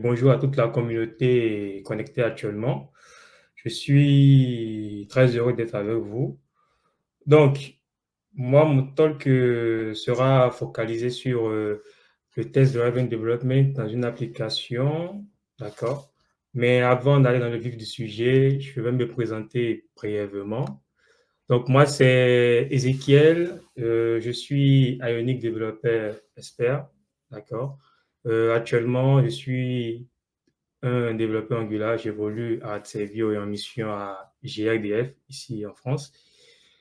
Bonjour à toute la communauté connectée actuellement. Je suis très heureux d'être avec vous. Donc, moi, mon talk sera focalisé sur le test driven development dans une application, d'accord? Mais avant d'aller dans le vif du sujet, je vais me présenter brièvement. Donc, moi, c'est Ezekiel. Je suis Ionic Developer Expert, d'accord? Actuellement, je suis un développeur Angular. J'évolue à Servio et en mission à GRDF, ici en France.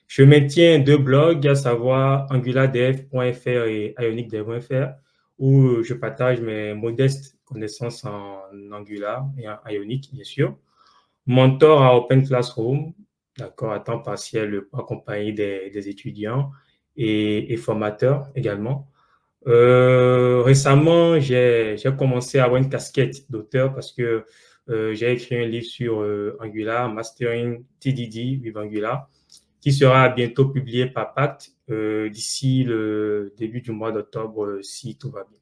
Je maintiens deux blogs, à savoir angulardf.fr et ionicdev.fr, où je partage mes modestes connaissances en Angular et en Ionic, bien sûr. Mentor à Open Classroom, d'accord, à temps partiel pour accompagner des étudiants et formateurs également. Récemment, j'ai commencé à avoir une casquette d'auteur parce que j'ai écrit un livre sur Angular, Mastering TDD with Angular, qui sera bientôt publié par Pacte d'ici le début du mois d'octobre, si tout va bien.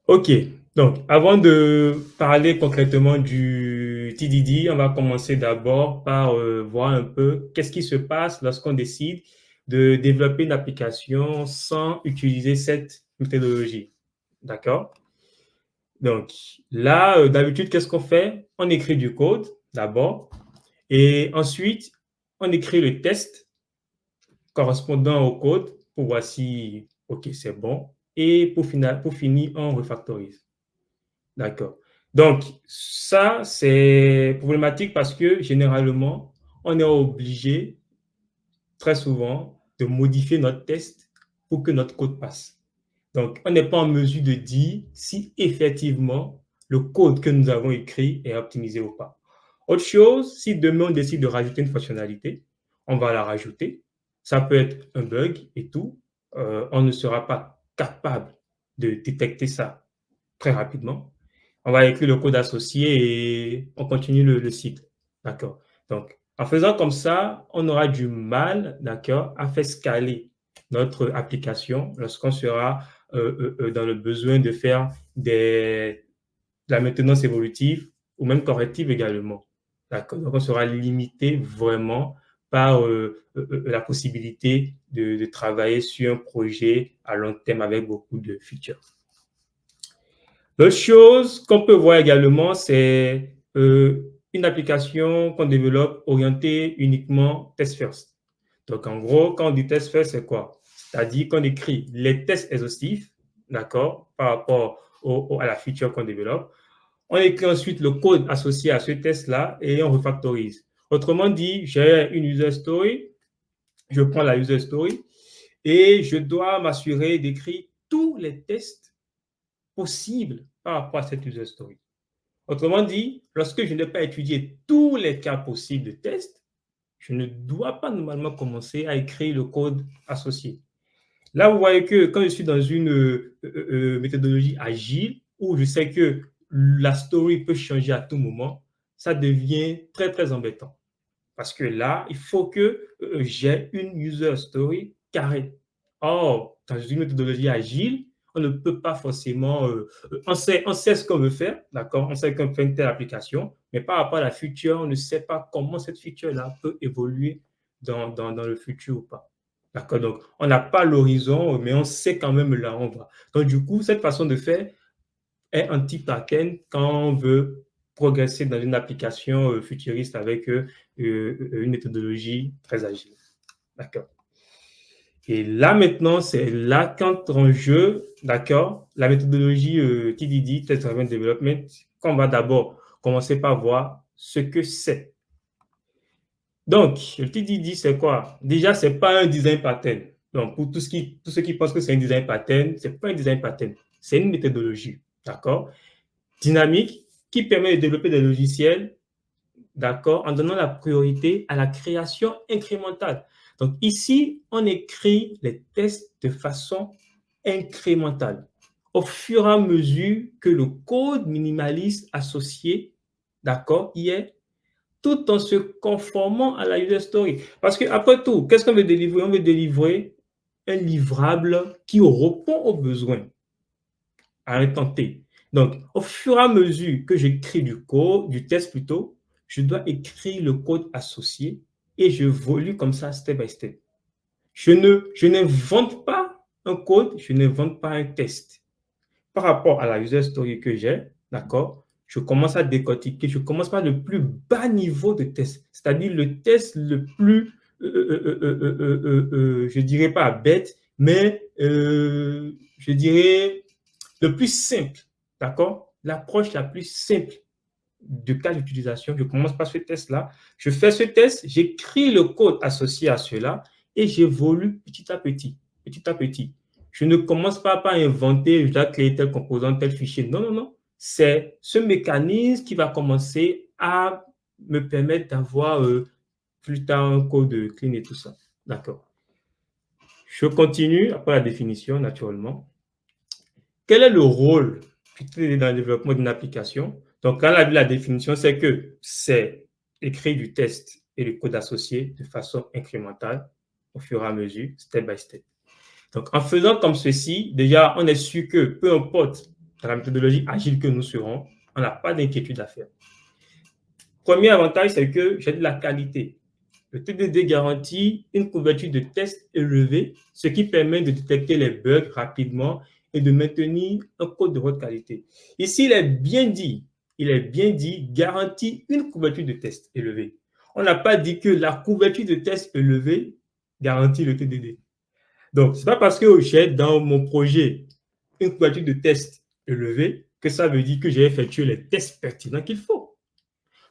OK, donc avant de parler concrètement du TDD, on va commencer d'abord par voir un peu qu'est-ce qui se passe lorsqu'on décide de développer une application sans utiliser cette méthodologie. D'accord? Donc là, d'habitude, qu'est-ce qu'on fait? On écrit du code d'abord et ensuite, on écrit le test correspondant au code pour voir si, OK, c'est bon. Et pour finir, on refactorise. D'accord. Donc, ça, c'est problématique parce que généralement, on est obligé, très souvent, de modifier notre test pour que notre code passe. Donc, on n'est pas en mesure de dire si effectivement le code que nous avons écrit est optimisé ou pas. Autre chose, si demain on décide de rajouter une fonctionnalité, on va la rajouter. Ça peut être un bug et tout. On ne sera pas capable de détecter ça très rapidement. On va écrire le code associé et on continue le cycle. D'accord. Donc, en faisant comme ça, on aura du mal, d'accord, à faire scaler notre application lorsqu'on sera dans le besoin de faire de la maintenance évolutive ou même corrective également. D'accord. Donc, on sera limité vraiment par la possibilité de travailler sur un projet à long terme avec beaucoup de features. L'autre chose qu'on peut voir également, c'est une application qu'on développe orientée uniquement test first. Donc, en gros, quand on dit test first, c'est quoi? C'est-à-dire qu'on écrit les tests exhaustifs, d'accord, par rapport à la feature qu'on développe. On écrit ensuite le code associé à ce test-là et on refactorise. Autrement dit, j'ai une user story, je prends la user story et je dois m'assurer d'écrire tous les tests possibles par rapport à cette user story. Autrement dit, lorsque je n'ai pas étudié tous les cas possibles de test, je ne dois pas normalement commencer à écrire le code associé. Là, vous voyez que quand je suis dans une méthodologie agile, où je sais que la story peut changer à tout moment, ça devient très, très embêtant. Parce que là, il faut que j'ai une user story carrée. Or, dans une méthodologie agile, on ne peut pas forcément, on sait ce qu'on veut faire, d'accord? On sait qu'on fait une telle application, mais par rapport à la feature, on ne sait pas comment cette feature-là peut évoluer dans le futur ou pas. D'accord? Donc, on n'a pas l'horizon, mais on sait quand même là où on va. Donc, du coup, cette façon de faire est anti-pattern quand on veut progresser dans une application futuriste avec une méthodologie très agile. D'accord. Et là, maintenant, c'est là qu'entre en jeu, d'accord, la méthodologie TDD, Test Driven Development, qu'on va d'abord commencer par voir ce que c'est. Donc, le TDD, c'est quoi? Déjà, ce n'est pas un design pattern. Donc, pour tous ceux qui pensent que c'est un design pattern, ce n'est pas un design pattern. C'est une méthodologie, d'accord, dynamique qui permet de développer des logiciels, d'accord, en donnant la priorité à la création incrémentale. Donc ici, on écrit les tests de façon incrémentale, au fur et à mesure que le code minimaliste associé, d'accord, y est, tout en se conformant à la user story. Parce qu'après tout, qu'est-ce qu'on veut délivrer? On veut délivrer un livrable qui répond aux besoins. à un temps T. Donc, au fur et à mesure que j'écris du test plutôt, je dois écrire le code associé et j'évolue comme ça, step by step. Je n'invente pas un code, je n'invente pas un test. Par rapport à la user story que j'ai, d'accord, je commence à décortiquer, je commence par le plus bas niveau de test, c'est-à-dire le test le plus, je dirais pas bête, mais je dirais le plus simple, d'accord? L'approche la plus simple de cas d'utilisation, je commence par ce test-là, je fais ce test, j'écris le code associé à cela et j'évolue petit à petit, petit à petit. Je ne commence pas par inventer, je dois créer tel composant, tel fichier. Non, non, non. C'est ce mécanisme qui va commencer à me permettre d'avoir plus tard un code clean et tout ça. D'accord. Je continue après la définition, naturellement. Quel est le rôle dans le développement d'une application? Donc, quand on a vu la définition, c'est que c'est écrire du test et le code associé de façon incrémentale au fur et à mesure, step by step. Donc, en faisant comme ceci, déjà, on est sûr que peu importe la méthodologie agile que nous serons, on n'a pas d'inquiétude à faire. Premier avantage, c'est que j'ai de la qualité. Le TDD garantit une couverture de tests élevée, ce qui permet de détecter les bugs rapidement et de maintenir un code de haute qualité. Ici, il est bien dit, garantit une couverture de tests élevée. On n'a pas dit que la couverture de tests élevée garantit le TDD. Donc, ce n'est pas parce que j'ai dans mon projet une couverture de tests élevée que ça veut dire que j'ai effectué les tests pertinents qu'il faut.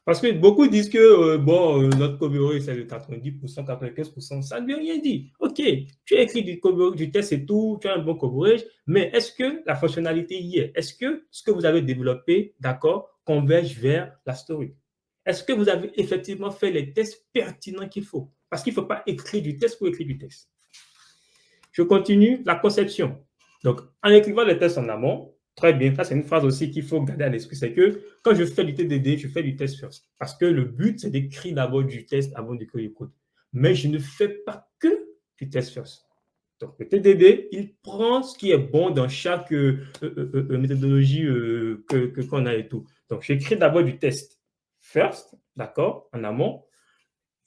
Parce que beaucoup disent que notre coverage, c'est de 90%, 95%. Ça ne veut rien dire. OK, tu as écrit du test et tout, tu as un bon coverage, mais est-ce que la fonctionnalité y est? Est-ce que ce que vous avez développé, d'accord, converge vers la story? Est-ce que vous avez effectivement fait les tests pertinents qu'il faut? Parce qu'il ne faut pas écrire du test pour écrire du test. Je continue la conception. Donc, en écrivant les tests en amont, très bien, ça c'est une phrase aussi qu'il faut garder à l'esprit, c'est que quand je fais du TDD, je fais du test first. Parce que le but, c'est d'écrire d'abord du test avant d'écrire du code. Mais je ne fais pas que du test first. Donc, le TDD, il prend ce qui est bon dans chaque méthodologie qu'on a et tout. Donc, j'écris d'abord du test first, d'accord, en amont,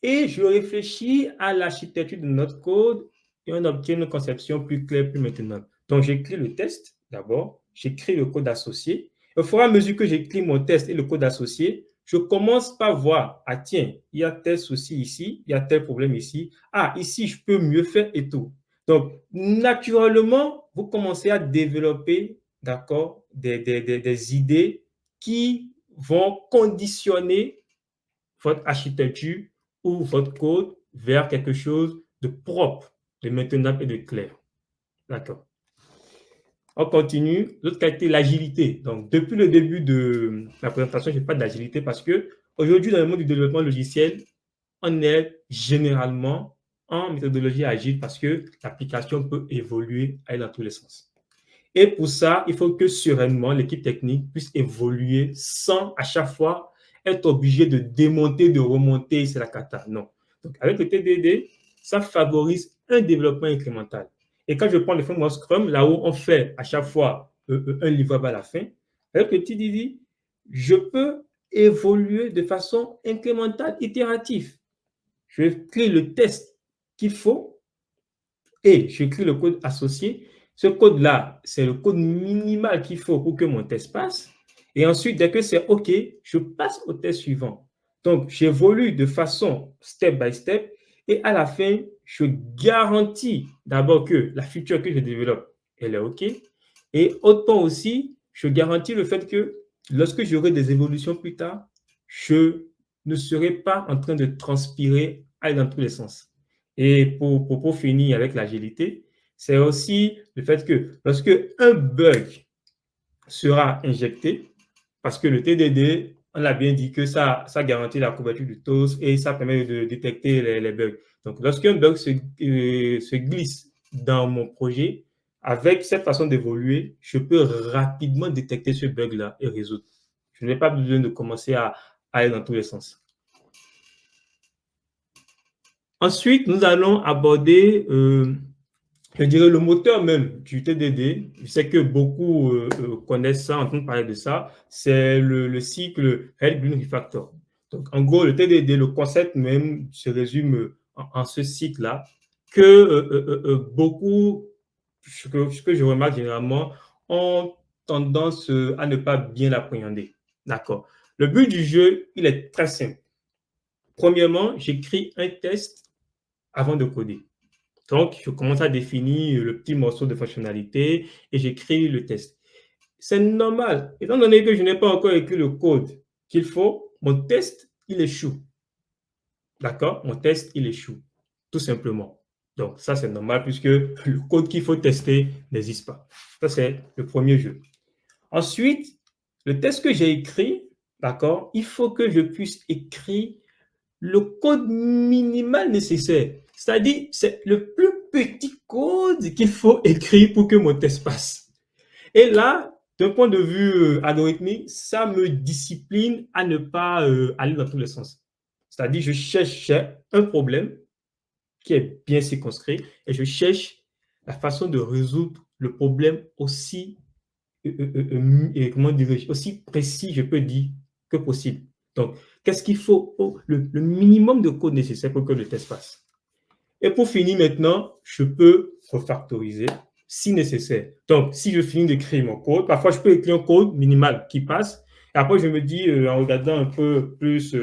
et je réfléchis à l'architecture de notre code et on obtient une conception plus claire, plus maintenable. Donc, j'écris le test d'abord, j'écris le code associé. Au fur et à mesure que j'écris mon test et le code associé, je commence par voir, ah tiens, il y a tel souci ici, il y a tel problème ici, ah ici, je peux mieux faire et tout. Donc, naturellement, vous commencez à développer, d'accord, des idées qui vont conditionner votre architecture ou votre code vers quelque chose de propre, de maintenable et de clair. D'accord. On continue. L'autre qualité, l'agilité. Donc, depuis le début de la présentation, je parle d'agilité parce que aujourd'hui, dans le monde du développement logiciel, on est généralement en méthodologie agile parce que l'application peut évoluer, aller dans tous les sens. Et pour ça, il faut que sereinement, l'équipe technique puisse évoluer sans à chaque fois être obligé de démonter, de remonter, c'est la cata. Non. Donc, avec le TDD, ça favorise un développement incrémental. Et quand je prends le framework Scrum, là où on fait à chaque fois un livrable à la fin, avec le TDD, je peux évoluer de façon incrémentale, itérative. Je crée le test qu'il faut et j'écris le code associé. Ce code-là, c'est le code minimal qu'il faut pour que mon test passe. Et ensuite, dès que c'est OK, je passe au test suivant. Donc, j'évolue de façon step by step. Et à la fin, je garantis d'abord que la feature que je développe, elle est OK. Et autant aussi, je garantis le fait que lorsque j'aurai des évolutions plus tard, je ne serai pas en train de transpirer, aller dans tous les sens. Et pour finir avec l'agilité, c'est aussi le fait que lorsque un bug sera injecté, parce que le TDD, on l'a bien dit que ça garantit la couverture du TOS et ça permet de détecter les bugs. Donc, lorsqu'un bug se glisse dans mon projet, avec cette façon d'évoluer, je peux rapidement détecter ce bug-là et résoudre. Je n'ai pas besoin de commencer à aller dans tous les sens. Ensuite, nous allons aborder je dirais le moteur même du TDD, je sais que beaucoup connaissent ça, entendent parler de ça, c'est le cycle Head Green Refactor. Donc, en gros, le TDD, le concept même se résume en ce cycle-là, que beaucoup, ce que je remarque généralement, ont tendance à ne pas bien l'appréhender. D'accord. Le but du jeu, il est très simple. Premièrement, j'écris un test avant de coder. Donc, je commence à définir le petit morceau de fonctionnalité et j'écris le test. C'est normal. Étant donné que je n'ai pas encore écrit le code qu'il faut, mon test, il échoue. D'accord? Mon test, il échoue. Tout simplement. Donc, ça, c'est normal puisque le code qu'il faut tester n'existe pas. Ça, c'est le premier jeu. Ensuite, le test que j'ai écrit, d'accord, il faut que je puisse écrire le code minimal nécessaire. C'est-à-dire, c'est le plus petit code qu'il faut écrire pour que mon test passe. Et là, d'un point de vue algorithmique, ça me discipline à ne pas aller dans tous les sens. C'est-à-dire, je cherche un problème qui est bien circonscrit et je cherche la façon de résoudre le problème aussi comment dirais-je, aussi précis, je peux dire, que possible. Donc, qu'est-ce qu'il faut? Le minimum de code nécessaire pour que le test passe. Et pour finir maintenant, je peux refactoriser si nécessaire. Donc, si je finis d'écrire mon code, parfois je peux écrire un code minimal qui passe. Et après, je me dis, en regardant un peu plus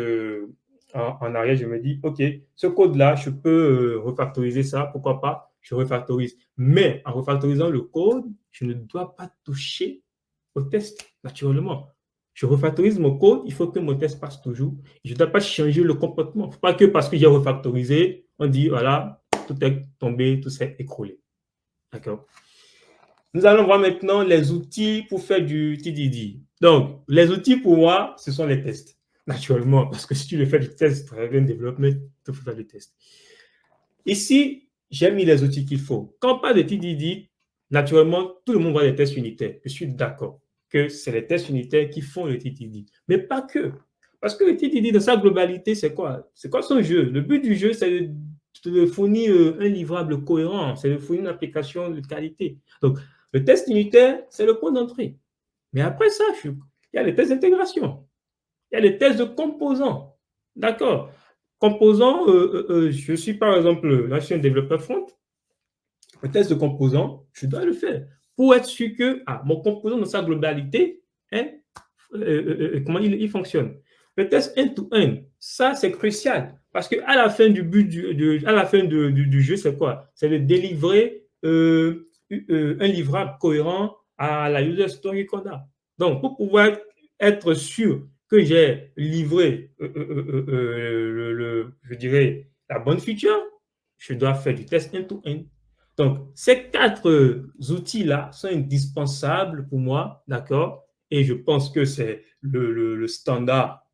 en arrière, je me dis, OK, ce code-là, je peux refactoriser ça, pourquoi pas, je refactorise. Mais en refactorisant le code, je ne dois pas toucher au test, naturellement. Je refactorise mon code, il faut que mon test passe toujours. Je ne dois pas changer le comportement. Il ne faut pas que parce que j'ai refactorisé, on dit, voilà, tout est tombé, tout s'est écroulé. D'accord. Nous allons voir maintenant les outils pour faire du TDD. Donc, les outils pour moi, ce sont les tests. Naturellement, parce que si tu le fais du test, driven development, il faut faire du test. Ici, j'ai mis les outils qu'il faut. Quand on parle de TDD, naturellement, tout le monde voit les tests unitaires. Je suis d'accord que c'est les tests unitaires qui font le TDD. Mais pas que. Parce que le TDD, dans sa globalité, c'est quoi? C'est quoi son jeu? Le but du jeu, c'est de fournir un livrable cohérent, c'est de fournir une application de qualité. Donc, le test unitaire, c'est le point d'entrée. Mais après ça, il y a les tests d'intégration. Il y a les tests de composants. D'accord. Composants, je suis par exemple, là, je suis un développeur front. Le test de composants, je dois le faire pour être sûr que mon composant dans sa globalité, hein, comment il fonctionne. Le test end-to-end, ça c'est crucial parce qu'à la fin du but à la fin du jeu, c'est quoi? C'est de délivrer un livrable cohérent à la user story qu'on a. Donc, pour pouvoir être sûr que j'ai livré, je dirais, la bonne feature, je dois faire du test end-to-end. Donc, ces quatre outils-là sont indispensables pour moi, d'accord? Et je pense que c'est le standard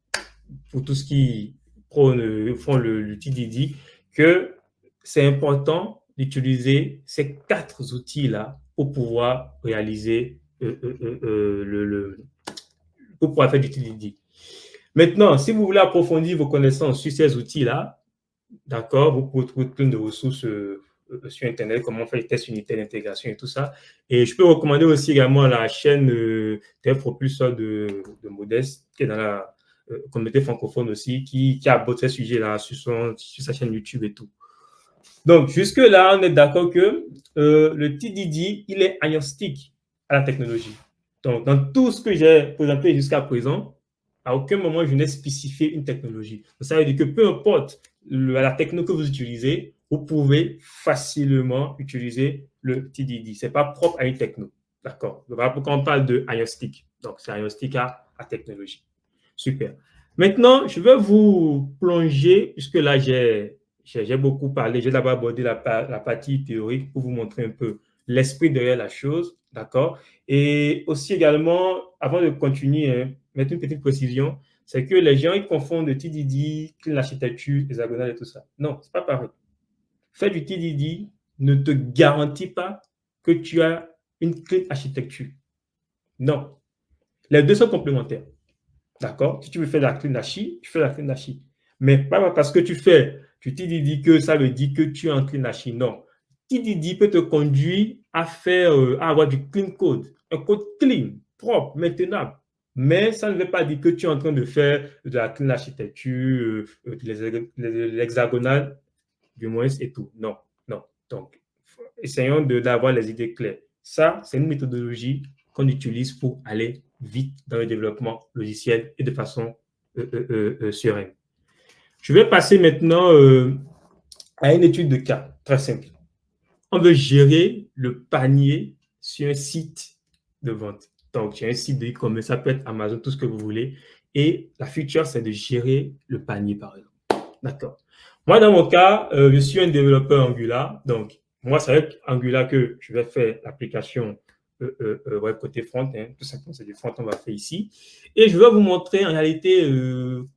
pour tout ce qui font le TDD, que c'est important d'utiliser ces quatre outils-là pour pouvoir réaliser pour pouvoir faire du TDD. Maintenant, si vous voulez approfondir vos connaissances sur ces outils-là, d'accord, vous pouvez trouver plein de ressources sur Internet, comment faire les tests unitaires d'intégration et tout ça. Et je peux recommander aussi également la chaîne Dev Propulsor de Modeste, qui est dans la communauté francophone aussi, qui aborde ces sujets-là sur sa chaîne YouTube et tout. Donc, jusque-là, on est d'accord que le TDD, il est agnostique à la technologie. Donc, dans tout ce que j'ai présenté jusqu'à présent, à aucun moment je n'ai spécifié une technologie. Donc, ça veut dire que peu importe la techno que vous utilisez, vous pouvez facilement utiliser le TDD. Ce n'est pas propre à une techno. D'accord. Voilà pourquoi on parle de agnostique. Donc, c'est agnostique à technologie. Super. Maintenant, je vais vous plonger, puisque là, j'ai beaucoup parlé. J'ai d'abord abordé la partie théorique pour vous montrer un peu l'esprit derrière la chose, d'accord? Et aussi également, avant de continuer, hein, mettre une petite précision, c'est que les gens, ils confondent le TDD, clean architecture, hexagonal et tout ça. Non, c'est pas pareil. Faire du TDD ne te garantit pas que tu as une clean architecture. Non. Les deux sont complémentaires. D'accord? Si tu veux faire la clean archi, tu fais la clean archi. Mais pas parce que tu fais, tu t'es dit que ça veut dire que tu es en clean archi. Non. TDD peut te conduire à faire, à avoir du clean code, un code clean, propre, maintenable. Mais ça ne veut pas dire que tu es en train de faire de la clean architecture, l'hexagonal, du moins, et tout. Non, non. Donc, essayons d'avoir les idées claires. Ça, c'est une méthodologie qu'on utilise pour aller vite dans le développement logiciel et de façon sereine. Je vais passer maintenant à une étude de cas très simple. On veut gérer le panier sur un site de vente. Donc, j'ai un site de e-commerce, ça peut être Amazon, tout ce que vous voulez. Et la feature, c'est de gérer le panier, par exemple. D'accord. Moi, dans mon cas, je suis un développeur Angular. Donc, moi, c'est avec Angular que je vais faire l'application web côté front. Hein. Tout simplement, c'est du front, on va faire ici. Et je vais vous montrer en réalité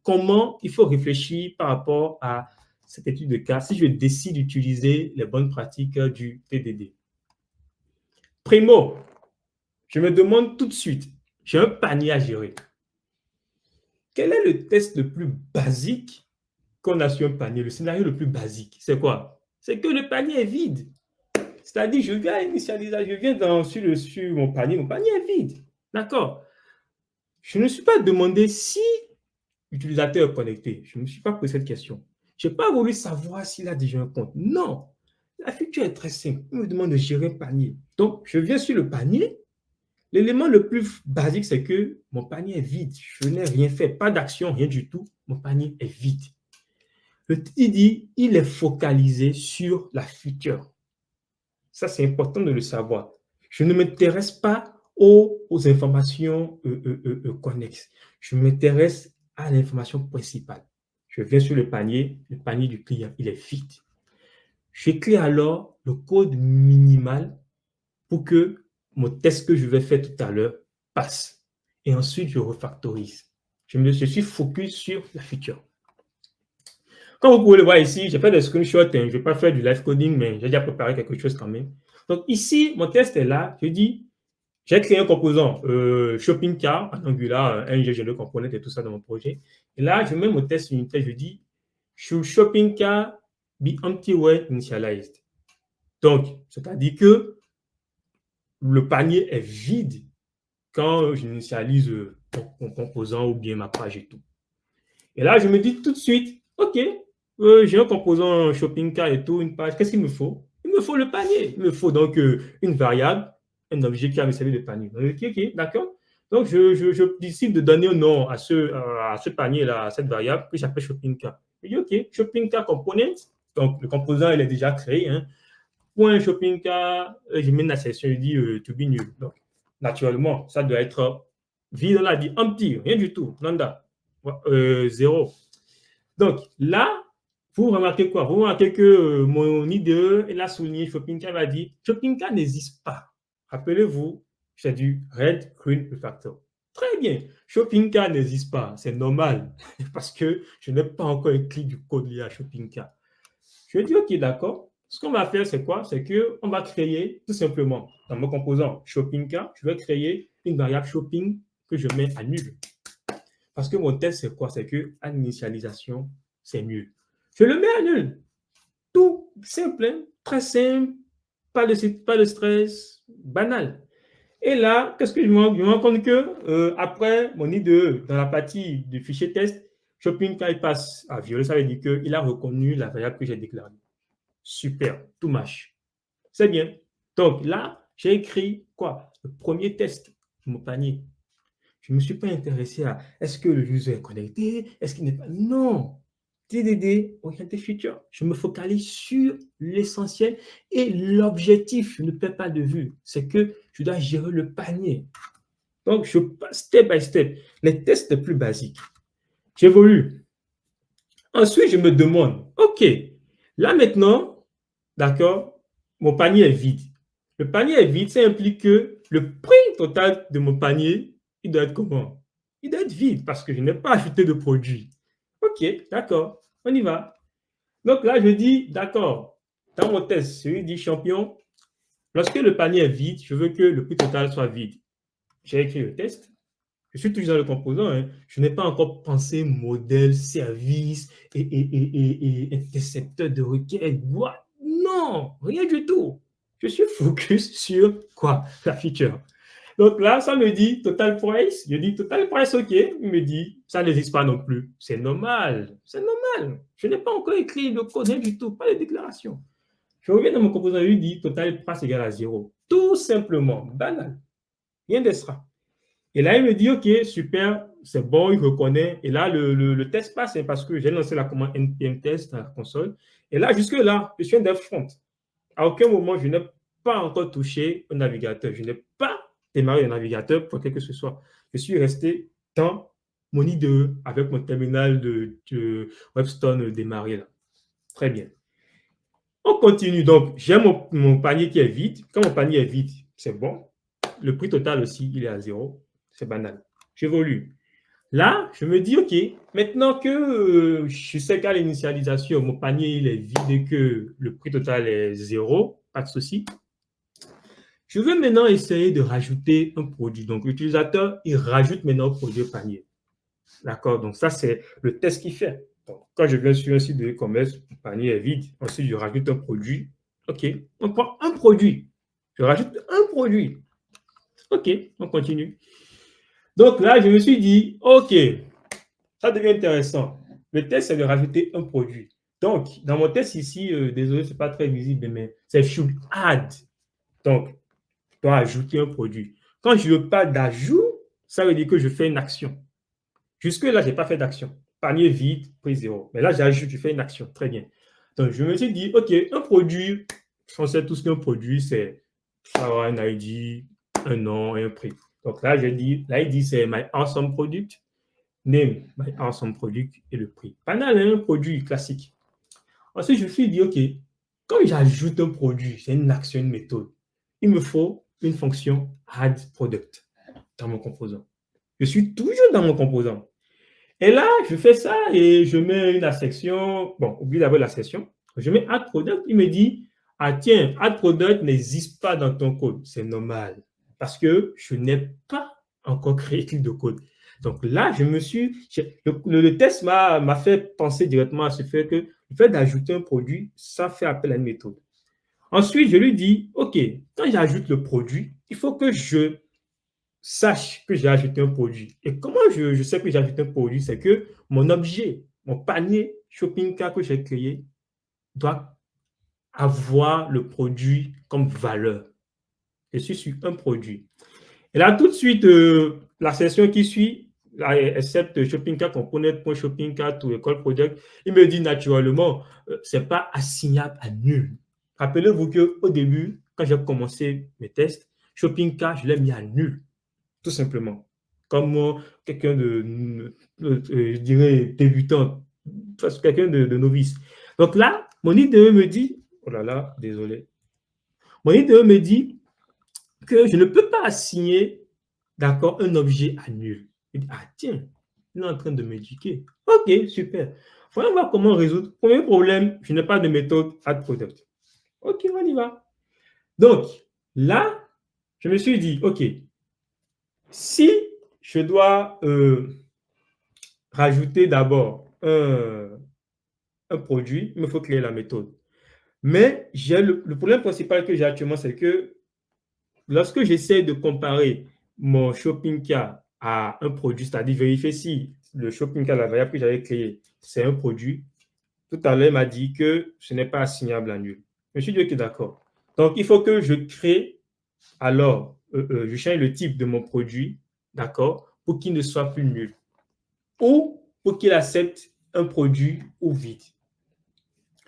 comment il faut réfléchir par rapport à cette étude de cas si je décide d'utiliser les bonnes pratiques du TDD. Primo, je me demande tout de suite, j'ai un panier à gérer. Quel est le test le plus basique qu'on a sur un panier? Le scénario le plus basique, c'est quoi? C'est que le panier est vide. C'est-à-dire, je viens à l'initialisation, je viens sur mon panier est vide. D'accord? Je ne me suis pas demandé si l'utilisateur est connecté. Je ne me suis pas posé cette question. Je n'ai pas voulu savoir s'il a déjà un compte. Non. La feature est très simple. Il me demande de gérer un panier. Donc, je viens sur le panier. L'élément le plus basique, c'est que mon panier est vide. Je n'ai rien fait, pas d'action, rien du tout. Mon panier est vide. Le TDD, il est focalisé sur la feature. Ça, c'est important de le savoir. Je ne m'intéresse pas aux informations connexes. Je m'intéresse à l'information principale. Je viens sur le panier du client, il est vide. J'écris alors le code minimal pour que mon test que je vais faire tout à l'heure passe. Et ensuite, je refactorise. Je suis focus sur la feature. Comme vous pouvez le voir ici, j'ai fait des screenshots. Je ne vais pas faire du live coding, mais j'ai déjà préparé quelque chose quand même. Donc ici, mon test est là. Je dis, j'ai créé un composant shopping cart en Angular, un GG2 component et tout ça dans mon projet. Et là, je mets mon test unitaire. Je dis, should shopping cart be empty when initialized? Donc, c'est-à-dire que le panier est vide quand j'initialise mon composant ou bien ma page et tout. Et là, je me dis tout de suite, OK, j'ai un composant shopping cart et tout, une page, qu'est-ce qu'il me faut? Il me faut le panier. Il me faut donc une variable, un objet qui va me servir de panier. OK, d'accord. Donc, je décide de donner un nom à ce panier-là, à cette variable, que j'appelle shopping cart. Je dis, OK, shopping cart component. Donc, le composant, il est déjà créé. Hein. Point shopping cart, je mets une assertion, je dis to be nul. Donc, naturellement, ça doit être vide, on l'a dit, empty, rien du tout, nada, zéro. Donc, là, vous remarquez quoi? Vous remarquez que mon IDE, il a souligné shopping cart, il a dit shopping cart n'existe pas. Rappelez-vous, c'est du red, green, refactor. Très bien. Shopping cart n'existe pas. C'est normal parce que je n'ai pas encore écrit du code lié à shopping cart. Je dis, OK, d'accord. Ce qu'on va faire, c'est quoi? C'est qu'on va créer, tout simplement, dans mon composant shopping cart, je vais créer une variable shopping que je mets à nul. Parce que mon test, c'est quoi? C'est qu'à l'initialisation, c'est nul. Je le mets à nul. Tout simple, hein? Très simple, pas de stress, banal. Et là, qu'est-ce que je me rends compte que après mon IDE, dans la partie du fichier test, shopping cart il passe à violet, ça veut dire qu'il a reconnu la variable que j'ai déclarée. Super, tout marche. C'est bien. Donc là, j'ai écrit quoi? Le premier test de mon panier. Je ne me suis pas intéressé à est-ce que le user est connecté? Est-ce qu'il n'est pas? Non. TDD, orienté futur. Je me focalise sur l'essentiel et l'objectif, je ne perds pas de vue. C'est que je dois gérer le panier. Donc, je passe step by step. Les tests les plus basiques. J'évolue. Ensuite, je me demande, OK, là maintenant, d'accord, mon panier est vide. Le panier est vide, ça implique que le prix total de mon panier, il doit être comment? Il doit être vide parce que je n'ai pas ajouté de produit. OK, d'accord, on y va. Donc là, je dis, d'accord, dans mon test, je dis champion, lorsque le panier est vide, je veux que le prix total soit vide. J'ai écrit le test. Je suis toujours dans le composant. Hein. Je n'ai pas encore pensé modèle, service et intercepteur de requête. Non, rien du tout. Je suis focus sur quoi? La feature. Donc là, ça me dit total price. Je dis total price, OK. Il me dit, ça n'existe pas non plus. C'est normal. C'est normal. Je n'ai pas encore écrit le code, rien du tout, pas de déclaration. Je reviens dans mon composant, je lui dis total price égale à 0. Tout simplement, banal. Rien d'extra. Et là, il me dit, OK, super, c'est bon, il reconnaît. Et là, le test passe hein, parce que j'ai lancé la commande npm test à la console. Et là, jusque-là, je suis un dev front. À aucun moment, je n'ai pas encore touché un navigateur. Je n'ai pas démarré un navigateur pour quelque que ce soit. Je suis resté dans mon IDE avec mon terminal de Webstone démarré là. Très bien. On continue. Donc, j'ai mon panier qui est vide. Quand mon panier est vide, c'est bon. Le prix total aussi, il est à 0. C'est banal. J'évolue. Là, je me dis, OK, maintenant que je sais qu'à l'initialisation, mon panier il est vide et que le prix total est 0, pas de souci. Je veux maintenant essayer de rajouter un produit. Donc, l'utilisateur, il rajoute maintenant un produit au panier. D'accord? Donc, ça, c'est le test qu'il fait. Donc, quand je viens sur un site de e-commerce, mon panier est vide. Ensuite, je rajoute un produit. OK, on prend un produit. Je rajoute un produit. OK, on continue. Donc là, je me suis dit, OK, ça devient intéressant. Le test, c'est de rajouter un produit. Donc, dans mon test ici, désolé, ce n'est pas très visible, mais c'est should add. Donc, je dois ajouter un produit. Quand je ne veux pas d'ajout, ça veut dire que je fais une action. Jusque-là, je n'ai pas fait d'action. Panier vide, prix 0. Mais là, j'ajoute, je fais une action. Très bien. Donc, je me suis dit, OK, un produit, on sait tous qu'un produit, c'est avoir un ID, un nom et un prix. Donc là, j'ai dit, l'ID, c'est my awesome product, name, my awesome product et le prix. Banal, un produit classique. Ensuite, je me suis dit, OK, quand j'ajoute un produit, c'est une action, une méthode, il me faut une fonction add product dans mon composant. Je suis toujours dans mon composant. Et là, je fais ça et je mets une section. Bon, oublie d'abord la section. Je mets add product. Il me dit, ah tiens, add product n'existe pas dans ton code. C'est normal parce que je n'ai pas encore créé de code. Donc là, le test m'a fait penser directement à ce fait que le fait d'ajouter un produit, ça fait appel à une méthode. Ensuite, je lui dis, OK, quand j'ajoute le produit, il faut que je sache que j'ai ajouté un produit. Et comment je sais que j'ai ajouté un produit? C'est que mon objet, mon panier shopping cart que j'ai créé doit avoir le produit comme valeur. Je suis sur un produit. Et là, tout de suite, la session qui suit, except shopping cart component.shopping cart ou école product, il me dit naturellement, ce n'est pas assignable à nul. Rappelez-vous qu'au début, quand j'ai commencé mes tests, shopping cart, je l'ai mis à nul. Tout simplement. Comme quelqu'un je dirais, débutant, quelqu'un de novice. Donc là, mon IDE me dit, oh là là, désolé, mon IDE me dit que je ne peux pas assigner, d'accord, un objet à nul. Il dit, ah tiens, il est en train de m'éduquer. Ok, super. Voyons voir comment résoudre. Premier problème, je n'ai pas de méthode add product. Ok, on y va. Donc, là, je me suis dit, ok, si je dois rajouter d'abord un produit, il me faut créer la méthode. Mais le problème principal que j'ai actuellement, c'est que lorsque j'essaie de comparer mon shopping cart à un produit, c'est-à-dire vérifier si le shopping cart, la variable que j'avais créée, c'est un produit, tout à l'heure, il m'a dit que ce n'est pas assignable à nul. Je me suis dit, OK, d'accord. Donc, il faut que je crée, alors, je change le type de mon produit, d'accord, pour qu'il ne soit plus nul. Ou pour qu'il accepte un produit ou vide.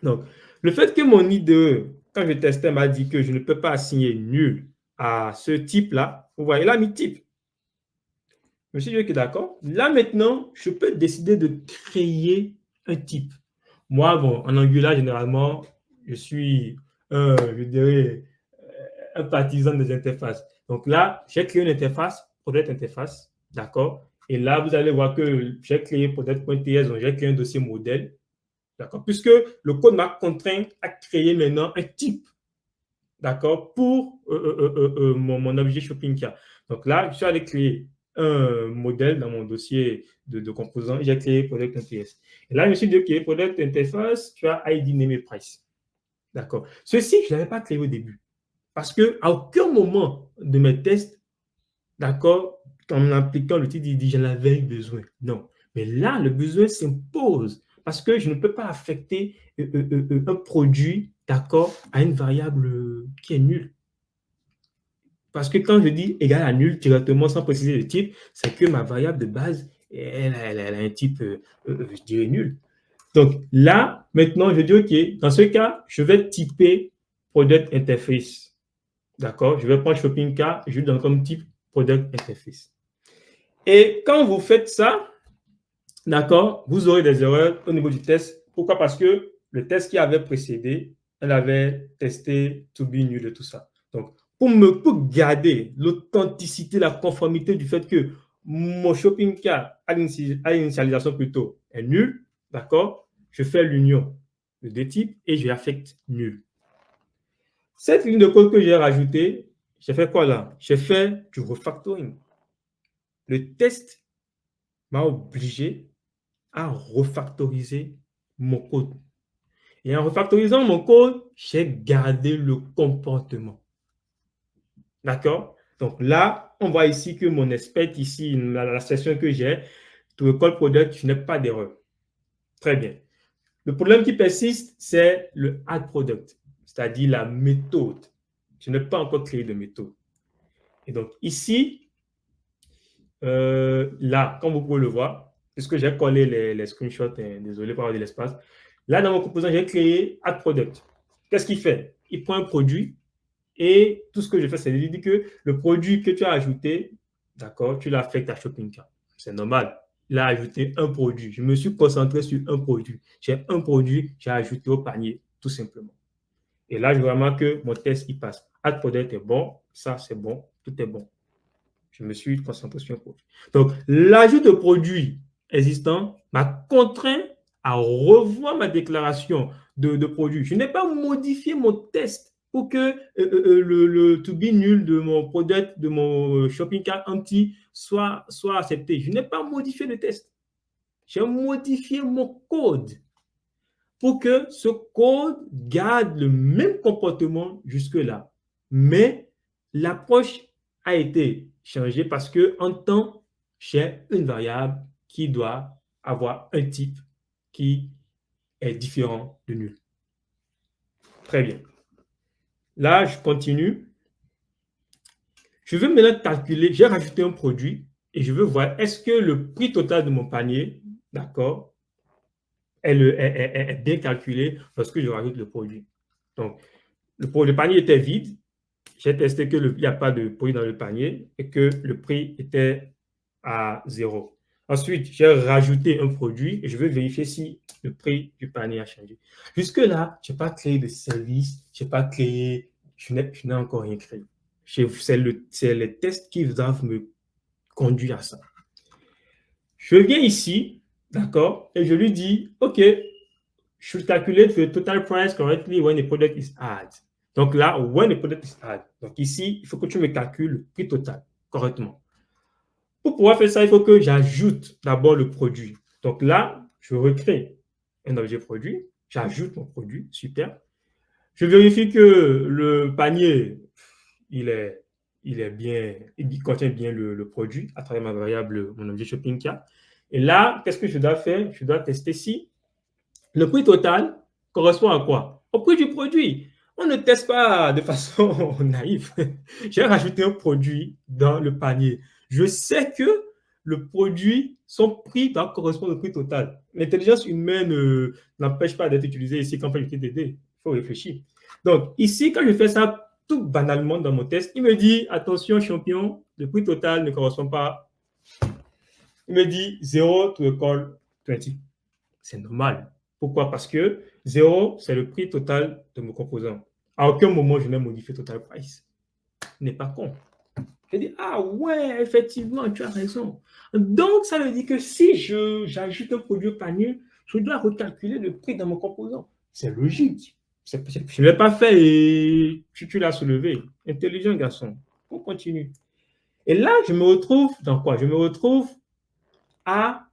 Donc, le fait que mon IDE, quand je testais, m'a dit que je ne peux pas assigner nul à ce type-là, vous voyez, là, mis type. Je me suis dit, OK, d'accord. Là, maintenant, je peux décider de créer un type. Moi, bon, en Angular, généralement, je suis, je dirais, un partisan des interfaces. Donc là, j'ai créé une interface, product interface, d'accord. Et là, vous allez voir que j'ai créé product.ts, donc j'ai créé un dossier modèle, d'accord. Puisque le code m'a contraint à créer maintenant un type, d'accord, pour mon objet shopping cart. Donc là, je suis allé créer un modèle dans mon dossier de composants et j'ai créé product.ts. Et là, je me suis dit, OK, product interface, tu as ID, name et price. D'accord. Ceci, je ne l'avais pas créé au début. Parce qu'à aucun moment de mes tests, d'accord, en appliquant le TDD, j'en avais eu besoin. Non. Mais là, le besoin s'impose parce que je ne peux pas affecter un produit, d'accord, à une variable qui est nulle. Parce que quand je dis égal à nul directement sans préciser le type, c'est que ma variable de base, elle a un type, je dirais, nul. Donc là, maintenant, je dis, OK, dans ce cas, je vais typer product interface. D'accord? Je vais prendre shopping cart, je donne comme type product interface. Et quand vous faites ça, d'accord, vous aurez des erreurs au niveau du test. Pourquoi? Parce que le test qui avait précédé, elle avait testé to be nul et tout ça. Donc, pour garder l'authenticité, la conformité du fait que mon shopping cart à l'initialisation plutôt est nul, d'accord, je fais l'union de deux types et je affecte nul. Cette ligne de code que j'ai rajoutée, j'ai fait quoi là? J'ai fait du refactoring. Le test m'a obligé à refactoriser mon code. Et en refactorisant mon code, j'ai gardé le comportement. D'accord? Donc là, on voit ici que mon expect ici, la session que j'ai, to call product, je n'ai pas d'erreur. Très bien. Le problème qui persiste, c'est le add product, c'est-à-dire la méthode. Je n'ai pas encore créé de méthode. Et donc ici, là, comme vous pouvez le voir, puisque j'ai collé les screenshots, désolé pour avoir de l'espace. Là, dans mon composant, j'ai créé add product. Qu'est-ce qu'il fait? Il prend un produit et tout ce que je fais, c'est de dire que le produit que tu as ajouté, d'accord, tu l'affectes à shopping cart. C'est normal. Il a ajouté un produit. Je me suis concentré sur un produit. J'ai un produit, j'ai ajouté au panier, tout simplement. Et là, je vois vraiment que mon test, il passe. Add product est bon, ça, c'est bon, tout est bon. Je me suis concentré sur un produit. Donc, l'ajout de produits existants m'a contraint à revoir ma déclaration de produit. Je n'ai pas modifié mon test pour que le to be nul de mon product, de mon shopping cart empty soit accepté. Je n'ai pas modifié le test. J'ai modifié mon code pour que ce code garde le même comportement jusque-là. Mais l'approche a été changée parce que en temps, j'ai une variable qui doit avoir un type qui est différent de nul. Très bien. Là, je continue. Je veux maintenant calculer, j'ai rajouté un produit et je veux voir est-ce que le prix total de mon panier, d'accord, est bien calculé lorsque je rajoute le produit. Donc, le panier était vide. J'ai testé qu'il n'y a pas de produit dans le panier et que le prix était à 0. Ensuite, j'ai rajouté un produit et je veux vérifier si le prix du panier a changé. Jusque-là, je n'ai pas créé de service, je n'ai encore rien créé. C'est les tests qui doivent me conduire à ça. Je viens ici, d'accord, et je lui dis, OK, should calculate the total price correctly when the product is added. Donc là, when the product is added. Donc ici, il faut que tu me calcules le prix total correctement. Pour pouvoir faire ça, il faut que j'ajoute d'abord le produit. Donc là, je recrée un objet produit, j'ajoute mon produit, super. Je vérifie que le panier, il contient bien le produit à travers ma variable, mon objet shopping cart. Et là, qu'est-ce que je dois faire? Je dois tester si le prix total correspond à quoi? Au prix du produit. On ne teste pas de façon naïve. J'ai rajouté un produit dans le panier. Je sais que le produit, son prix doit correspondre au prix total. L'intelligence humaine n'empêche pas d'être utilisée ici quand on fait du TDD. Il faut réfléchir. Donc, ici, quand je fais ça tout banalement dans mon test, il me dit, attention champion, le prix total ne correspond pas. Il me dit 0 to equal 20. C'est normal. Pourquoi? Parce que 0, c'est le prix total de mon composant. À aucun moment, je n'ai modifié total price. Il n'est pas con. Je dis, ah ouais, effectivement, tu as raison. Donc, ça veut dire que si j'ajoute un produit au panier, je dois recalculer le prix dans mon composant. C'est logique. Je ne l'ai pas fait et tu l'as soulevé. Intelligent garçon. On continue. Et là, je me retrouve dans quoi? Je me retrouve à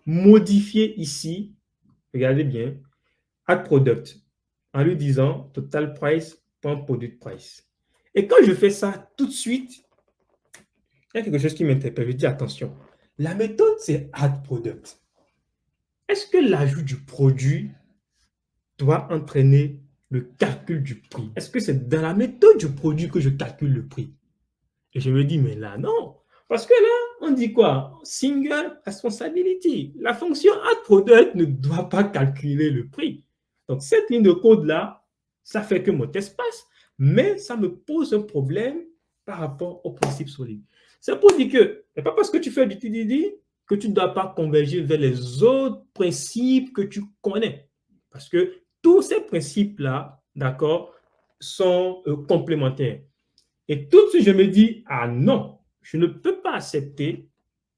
modifier ici, regardez bien, add product. en lui disant total price, product price. Et quand je fais ça tout de suite, il y a quelque chose qui m'interpelle. Je dis attention, la méthode c'est add product. Est-ce que l'ajout du produit doit entraîner le calcul du prix? Est-ce que c'est dans la méthode du produit que je calcule le prix? Et je me dis, mais là, non. Parce que là, on dit quoi? Single responsibility. La fonction add product ne doit pas calculer le prix. Donc, cette ligne de code-là, ça fait que mon test passe, mais ça me pose un problème par rapport au principe solide. C'est pour dire que, c'est pas parce que tu fais du TDD que tu ne dois pas converger vers les autres principes que tu connais. Parce que tous ces principes-là, d'accord, sont complémentaires. Et tout de suite, je me dis, ah non, je ne peux pas accepter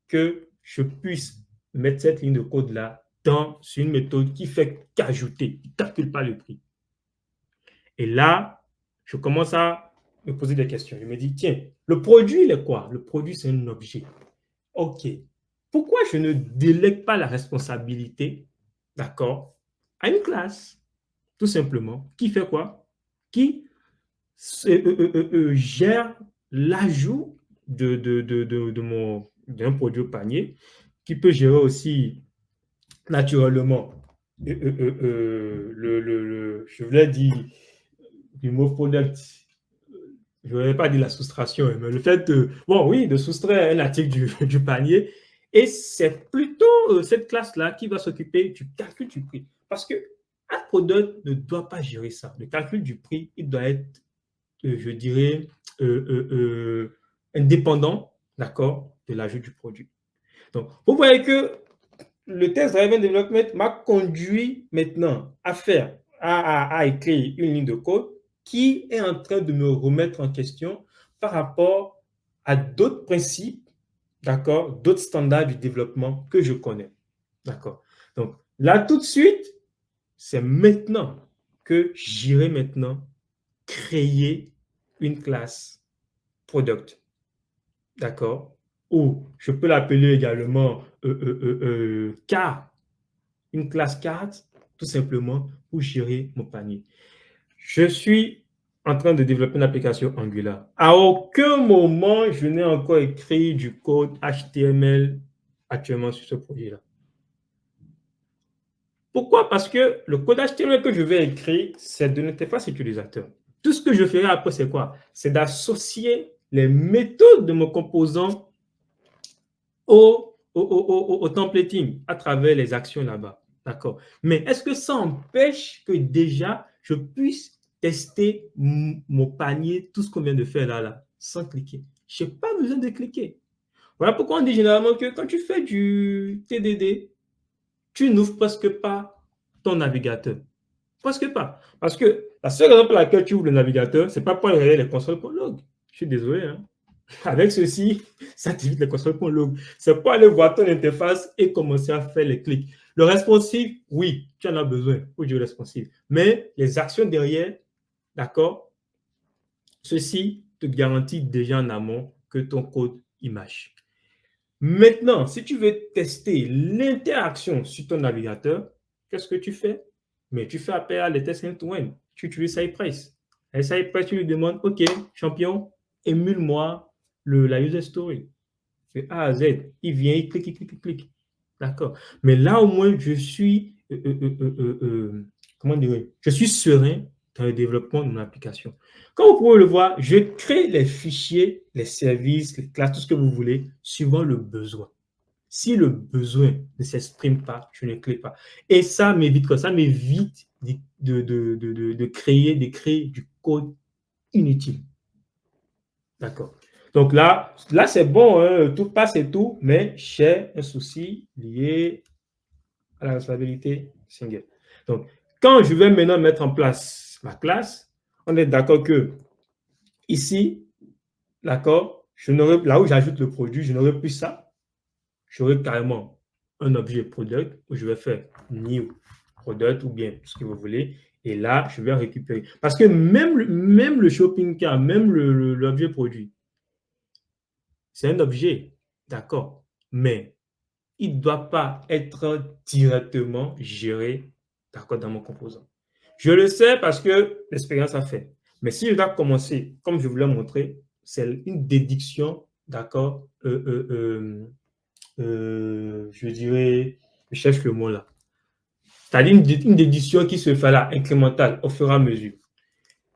que je puisse mettre cette ligne de code-là dans une méthode qui fait qu'ajouter, qui ne calcule pas le prix. Et là, je commence à me poser des questions. Je me dis, tiens, le produit, il est quoi? Le produit, c'est un objet. OK. Pourquoi je ne délègue pas la responsabilité, d'accord, à une classe, tout simplement, qui fait quoi? Qui gère l'ajout d'un produit au panier, qui peut gérer aussi naturellement je voulais dire du mot product, je ne vais pas dire la soustraction, mais le fait de, bon oui, de soustraire un article du panier, et c'est plutôt cette classe-là qui va s'occuper du calcul du prix. Parce que un product ne doit pas gérer ça. Le calcul du prix, il doit être je dirais, indépendant, d'accord, de l'ajout du produit. Donc, vous voyez que le test driven development m'a conduit maintenant à faire, à écrire une ligne de code qui est en train de me remettre en question par rapport à d'autres principes, d'accord, d'autres standards du développement que je connais, d'accord. Donc, là, tout de suite, c'est maintenant que j'irai maintenant créer une classe product. D'accord? Ou je peux l'appeler également car, une classe carte, tout simplement pour gérer mon panier. Je suis en train de développer une application Angular. À aucun moment, je n'ai encore écrit du code HTML actuellement sur ce projet-là. Pourquoi? Parce que le code HTML que je vais écrire, c'est de l'interface utilisateur. Tout ce que je ferai après, c'est quoi? C'est d'associer les méthodes de mon composant au templating à travers les actions là-bas. D'accord? Mais est-ce que ça empêche que déjà je puisse tester mon panier, tout ce qu'on vient de faire là, sans cliquer? Je n'ai pas besoin de cliquer. Voilà pourquoi on dit généralement que quand tu fais du TDD, tu n'ouvres presque pas ton navigateur. Presque pas. Parce que la seule raison pour laquelle tu ouvres le navigateur, ce n'est pas pour regarder les consoles.log. Je suis désolé. Hein. Avec ceci, ça t'évite les consoles.log. C'est pour aller voir ton interface et commencer à faire les clics. Le responsive, oui, tu en as besoin pour du responsive. Mais les actions derrière, d'accord, ceci te garantit déjà en amont que ton code image. Maintenant, si tu veux tester l'interaction sur ton navigateur, qu'est-ce que tu fais? Mais tu fais appel à des tests end-to-end. Tu utilises Cypress. Et Cypress, tu lui demandes, OK, champion, émule-moi la user story. C'est A à Z. Il vient, il clique, il clique, il clique. D'accord. Mais là, au moins, je suis, comment dire, je suis serein dans le développement de mon application. Comme vous pouvez le voir, je crée les fichiers, les services, les classes, tout ce que vous voulez, suivant le besoin. Si le besoin ne s'exprime pas, je ne crée pas. Et ça m'évite quoi? Ça m'évite de créer du code inutile. D'accord. Donc là c'est bon, hein, tout passe et tout, mais j'ai un souci lié à la responsabilité single. Donc, quand je vais maintenant mettre en place ma classe, on est d'accord que ici, d'accord, là où j'ajoute le produit, je n'aurai plus ça. J'aurai carrément un objet product où je vais faire new product ou bien ce que vous voulez. Et là, je vais récupérer. Parce que même le shopping cart, même l'objet produit, c'est un objet, d'accord, mais il ne doit pas être directement géré, d'accord, dans mon composant. Je le sais parce que l'expérience a fait. Mais si je dois commencer, comme je vous l'ai montré, c'est une déduction, d'accord, je dirais, je cherche le mot là. C'est-à-dire une déduction qui se fait là, incrémentale, au fur et à mesure.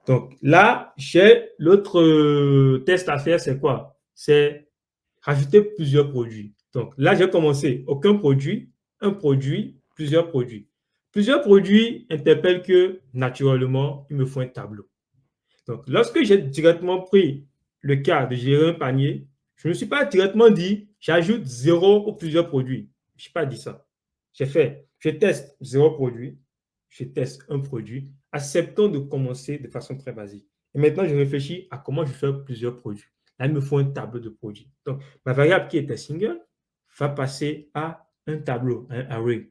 Donc là, j'ai l'autre test à faire, c'est quoi? C'est rajouter plusieurs produits. Donc là, j'ai commencé aucun produit, un produit, plusieurs produits. Plusieurs produits interpellent que naturellement, il me faut un tableau. Donc lorsque j'ai directement pris le cas de gérer un panier, je ne me suis pas directement dit j'ajoute zéro ou plusieurs produits. Je n'ai pas dit ça. J'ai fait, je teste zéro produit, je teste un produit, acceptons de commencer de façon très basique. Et maintenant, je réfléchis à comment je fais plusieurs produits. Là, il me faut un tableau de produits. Donc, ma variable qui était single va passer à un tableau, un array.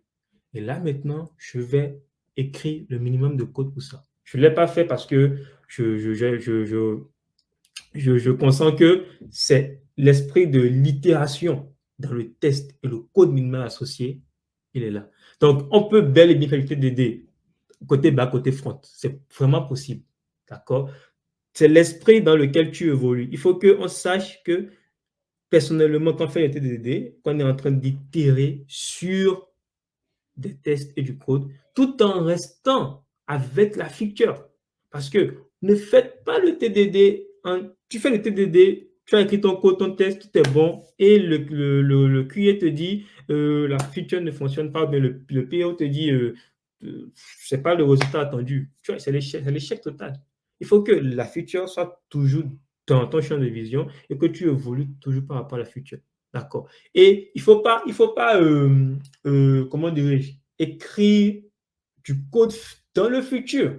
Et là, maintenant, je vais écrire le minimum de code pour ça. Je ne l'ai pas fait parce que je consens que c'est l'esprit de l'itération dans le test et le code minimal associé, il est là. Donc, on peut bel et bien faire du TDD côté bas, côté front. C'est vraiment possible. D'accord? C'est l'esprit dans lequel tu évolues. Il faut qu'on sache que, personnellement, quand on fait le TDD, qu'on est en train d'itérer sur des tests et du code, tout en restant avec la feature. Parce que ne faites pas le TDD, tu fais le TDD, tu as écrit ton code, ton test, tout est bon, et le QA te dit la feature ne fonctionne pas, mais le PO te dit ce n'est pas le résultat attendu. Tu vois, c'est l'échec total. Il faut que la feature soit toujours dans ton champ de vision et que tu évolues toujours par rapport à la feature. D'accord. Et il faut pas comment dirais-je, écrire du code dans le futur.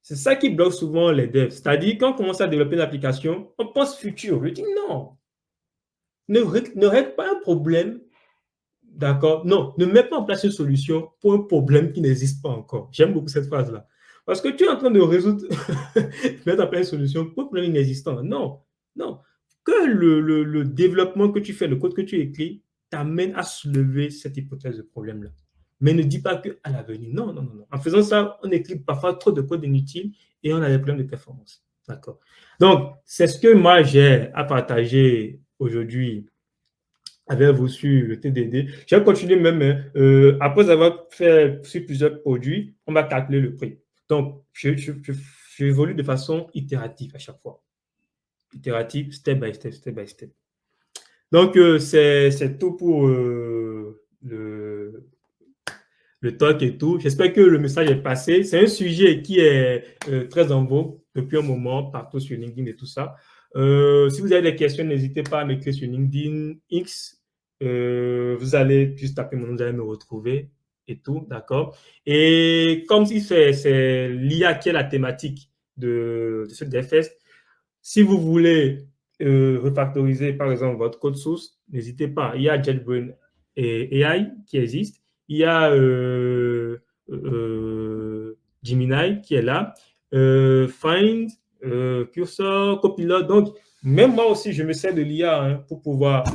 C'est ça qui bloque souvent les devs. C'est-à-dire, quand on commence à développer une application, on pense futur. Je dis non. Ne règle pas un problème. D'accord? Non, ne mets pas en place une solution pour un problème qui n'existe pas encore. J'aime beaucoup cette phrase-là. Parce que tu es en train de résoudre, mettre en place une solution pour un problème inexistant. Non, non. Que le développement que tu fais, le code que tu écris, t'amène à soulever cette hypothèse de problème-là. Mais ne dis pas qu'à l'avenir. Non, non, non, non. En faisant ça, on écrit parfois trop de code inutile et on a des problèmes de performance. D'accord? Donc, c'est ce que moi j'ai à partager aujourd'hui avec vous sur le TDD. Je vais continuer même, après avoir fait sur plusieurs produits, on va calculer le prix. Donc, j'évolue de façon itérative à chaque fois. Itérative, step by step, step by step. Donc, c'est tout pour le talk et tout. J'espère que le message est passé. C'est un sujet qui est très en vogue depuis un moment, partout sur LinkedIn et tout ça. Si vous avez des questions, n'hésitez pas à m'écrire sur LinkedIn X. Vous allez juste taper mon nom, vous allez me retrouver et tout, d'accord? Et comme si c'est l'IA qui est la thématique de ce DevFest, si vous voulez refactoriser, par exemple, votre code source, n'hésitez pas. Il y a JetBrains et AI qui existe. Il y a Gemini qui est là. Find, Cursor, Copilot. Donc, même moi aussi, je me sers de l'IA pour pouvoir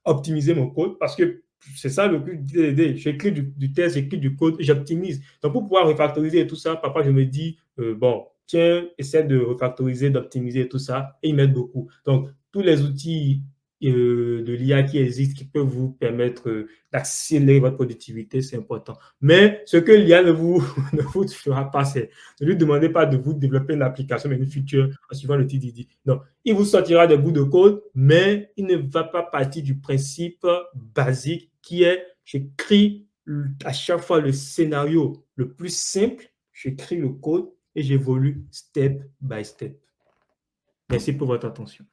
optimiser mon code parce que c'est ça le but d'aider. J'écris du test, j'écris du code, j'optimise. Donc, pour pouvoir refactoriser et tout ça, parfois, je me dis, bon, tiens, essaie de refactoriser, d'optimiser et tout ça, et ils m'aident beaucoup. Donc, tous les outils de l'IA qui existent, qui peuvent vous permettre d'accélérer votre productivité, c'est important. Mais ce que l'IA ne vous fera pas, c'est ne lui demandez pas de vous développer une application, mais une feature en suivant le TDD. Non, il vous sortira des bouts de code, mais il ne va pas partir du principe basique qui est j'écris à chaque fois le scénario le plus simple, j'écris le code et j'évolue step by step. Merci pour votre attention.